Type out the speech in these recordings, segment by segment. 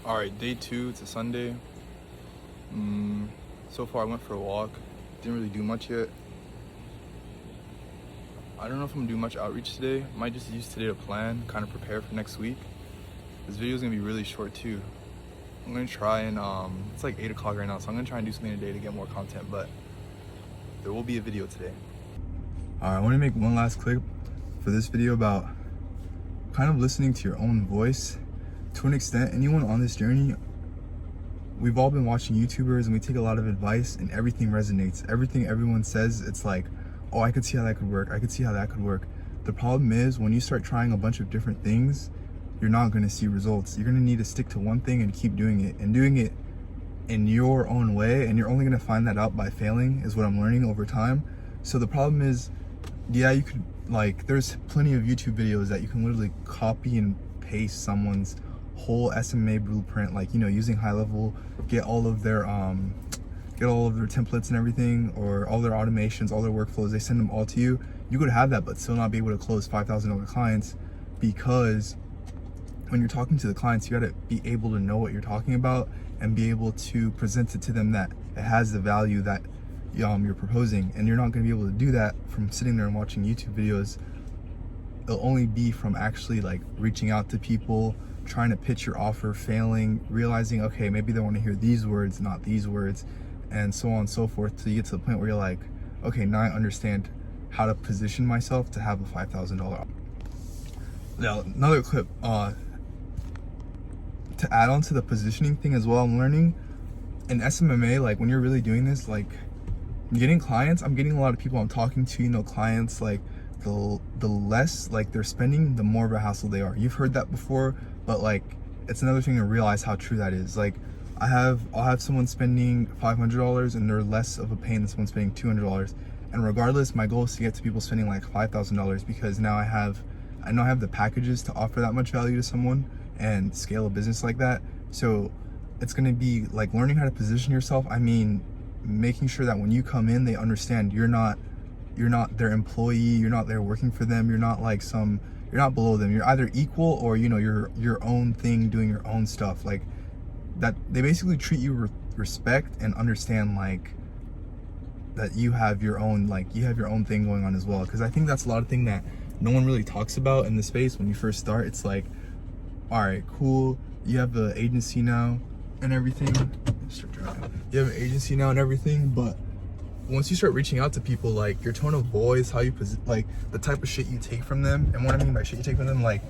All right, day 2, it's a Sunday. So far I went for a walk. Didn't really do much yet. I don't know if I'm gonna do much outreach today. Might just use today to plan, kind of prepare for next week. This video is gonna be really short too. I'm gonna try and, it's like 8 o'clock right now, so I'm gonna try and do something today to get more content, but there will be a video today. All right, I wanna make one last clip for this video about kind of listening to your own voice. To an extent, anyone on this journey, we've all been watching YouTubers and we take a lot of advice and everything resonates. Everything everyone says, it's like, oh, I could see how that could work. I could see how that could work. The problem is when you start trying a bunch of different things, you're not gonna see results. You're gonna need to stick to one thing and keep doing it and doing it in your own way. And you're only gonna find that out by failing is what I'm learning over time. So the problem is, yeah, you could, like, there's plenty of YouTube videos that you can literally copy and paste someone's whole SMA blueprint, like, you know, using high level, get all of their templates and everything, or all their automations, all their workflows, they send them all to you. You could have that but still not be able to close $5,000 clients, because when you're talking to the clients, you got to be able to know what you're talking about and be able to present it to them that it has the value that you're proposing. And you're not going to be able to do that from sitting there and watching YouTube videos. It'll only be from actually like reaching out to people, trying to pitch your offer, failing, realizing, okay, maybe they want to hear these words, not these words, and so on and so forth, till you get to the point where you're like, okay, now I understand how to position myself to have a $5,000. Now, another clip, to add on to the positioning thing as well, I'm learning in SMMA, like when you're really doing this, like getting clients, I'm getting a lot of people I'm talking to, you know, clients, like the less like they're spending, the more of a hassle they are. You've heard that before, but like it's another thing to realize how true that is. Like I'll have someone spending $500 and they're less of a pain than someone spending $200. And regardless, my goal is to get to people spending like $5,000, because now I know I have the packages to offer that much value to someone and scale a business like that. So it's going to be like learning how to position yourself. I mean, making sure that when you come in, they understand you're not their employee, you're not there working for them, you're not below them, you're either equal or, you know, you're your own thing, doing your own stuff. Like that, they basically treat you with respect and understand like that you have your own thing going on as well. Because I think that's a lot of thing that no one really talks about in the space when you first start. It's like, all right, cool, you have the agency now and everything, you have an agency now and everything, but once you start reaching out to people, like your tone of voice, how you like the type of shit you take from them. And what I mean by shit you take from them, like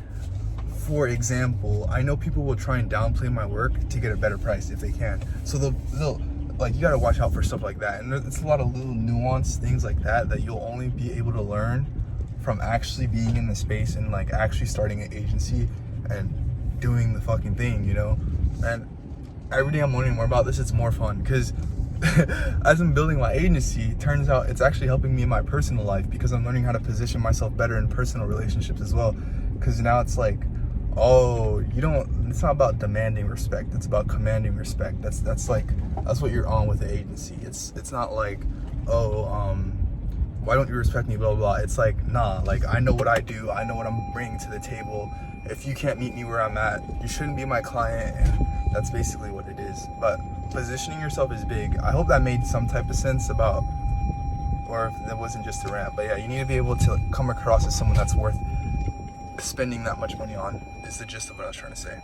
for example, I know people will try and downplay my work to get a better price if they can. So they'll like, you gotta watch out for stuff like that. And it's a lot of little nuanced things like that that you'll only be able to learn from actually being in the space and like actually starting an agency and doing the fucking thing, you know. And every day I'm learning more about this, it's more fun, because as I'm building my agency, it turns out it's actually helping me in my personal life, because I'm learning how to position myself better in personal relationships as well. Because now it's like, oh, it's not about demanding respect, it's about commanding respect. That's what you're on with the agency. It's not like, oh, why don't you respect me, blah, blah, blah. It's like, nah, like I know what I do, I know what I'm bringing to the table. If you can't meet me where I'm at, you shouldn't be my client. And that's basically what it is. But positioning yourself is big. I hope that made some type of sense about, or if that wasn't just a rant. But yeah, you need to be able to come across as someone that's worth spending that much money on, is the gist of what I was trying to say.